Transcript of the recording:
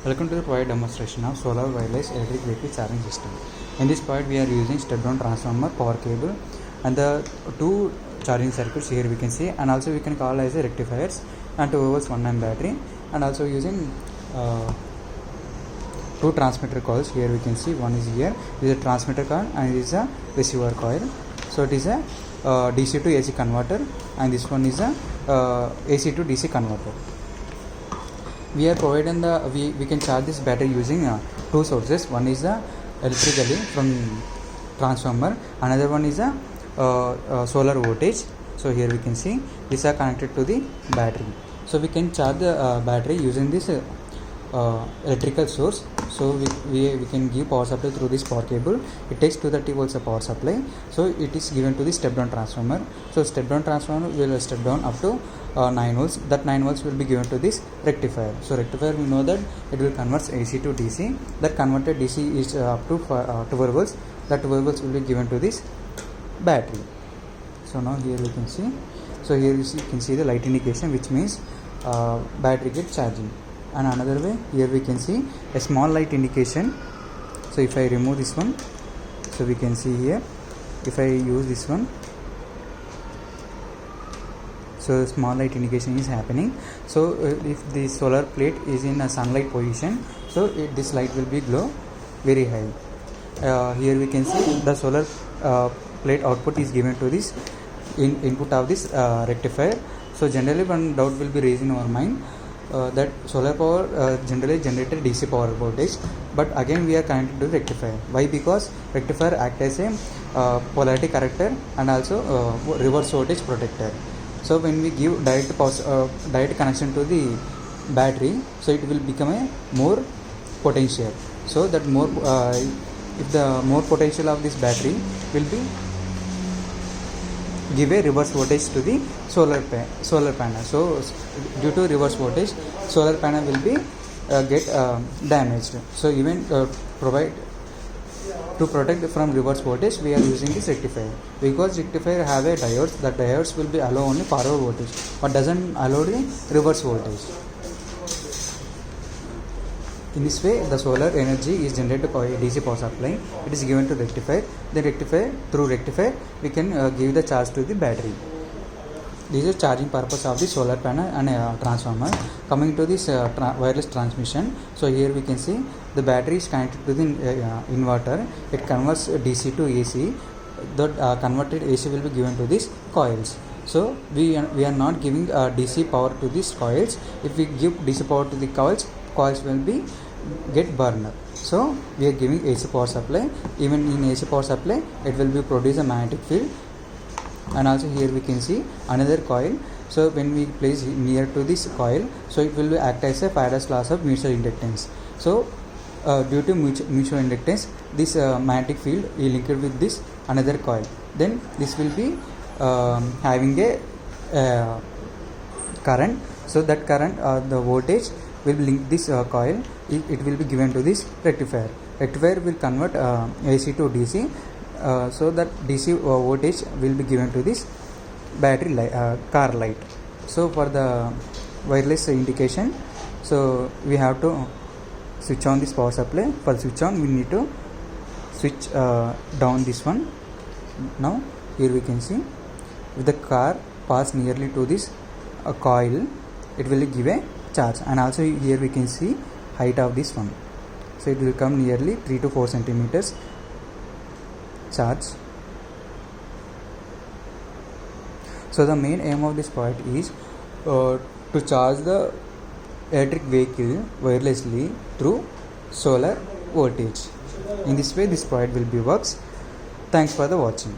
Welcome to the project demonstration of solar wireless electric vehicle charging system. In this project we are using step-down transformer, power cable and the two charging circuits here we can see, and also we can call as a rectifiers and 2 volts 1 amp battery, and also using two transmitter coils. Here we can see one is here, this is a transmitter coil and this is a receiver coil. So it is a DC to AC converter, and this one is a AC to DC converter. We are providing we can charge this battery using two sources. One is the electrically from transformer, another one is a solar voltage. So here we can see these are connected to the battery. So we can charge the battery using this electrical source. So we can give power supply through this power cable. It takes 230 volts of power supply, so it is given to the step down transformer. So step down transformer will step down up to 9 volts. That 9 volts will be given to this rectifier. So rectifier, we know that it will convert AC to DC. That converted DC is up to 12 volts. That 12 volts will be given to this battery. So now here we can see. So here you can see the light indication, which means battery get charging. And another way, here we can see a small light indication. So if I remove this one, so we can see here, if I use this one, so small light indication is happening. So if the solar plate is in a sunlight position, so this light will be glow very high. Here we can see the solar plate output is given to this input of this rectifier. So generally one doubt will be raised in our mind, that solar power generally generated DC power voltage, but again we are connected to the rectifier. Why? Because rectifier act as a polarity corrector and also reverse voltage protector. So when we give direct connection to the battery, so it will become a more potential. So that more if the more potential of this battery will be give a reverse voltage to the solar panel. So due to reverse voltage, solar panel will be get damaged. So even to protect from reverse voltage, we are using this rectifier. Because rectifier have a diodes, that diodes will be allow only forward voltage but doesn't allow the reverse voltage. In this way, the solar energy is generated by DC power supply. It is given to rectifier. Through rectifier, we can give the charge to the battery. This is charging purpose of the solar panel and transformer. Coming to this wireless transmission, so here we can see the battery is connected to the inverter. It converts DC to AC. The converted AC will be given to these coils. So we are not giving DC power to these coils. If we give DC power to the coils will be get burned. So we are giving AC power supply. Even in AC power supply, it will be produce a magnetic field. And also here we can see another coil. So when we place near to this coil, so it will act as a Faraday's laws of mutual inductance. So due to mutual inductance, this magnetic field is linked with this another coil. Then this will be having a current. So that current, the voltage will link this coil. It will be given to this rectifier. Rectifier will convert AC to DC. So that DC voltage will be given to this battery car light. So for the wireless indication, so we have to switch on this power supply. For switch on, we need to switch down this one. Now here we can see, if the car pass nearly to this coil, it will give a charge. And also here we can see height of this one, so it will come nearly 3 to 4 centimeters charge. So the main aim of this project is to charge the electric vehicle wirelessly through solar voltage. In this way this project will be works. Thanks for the watching.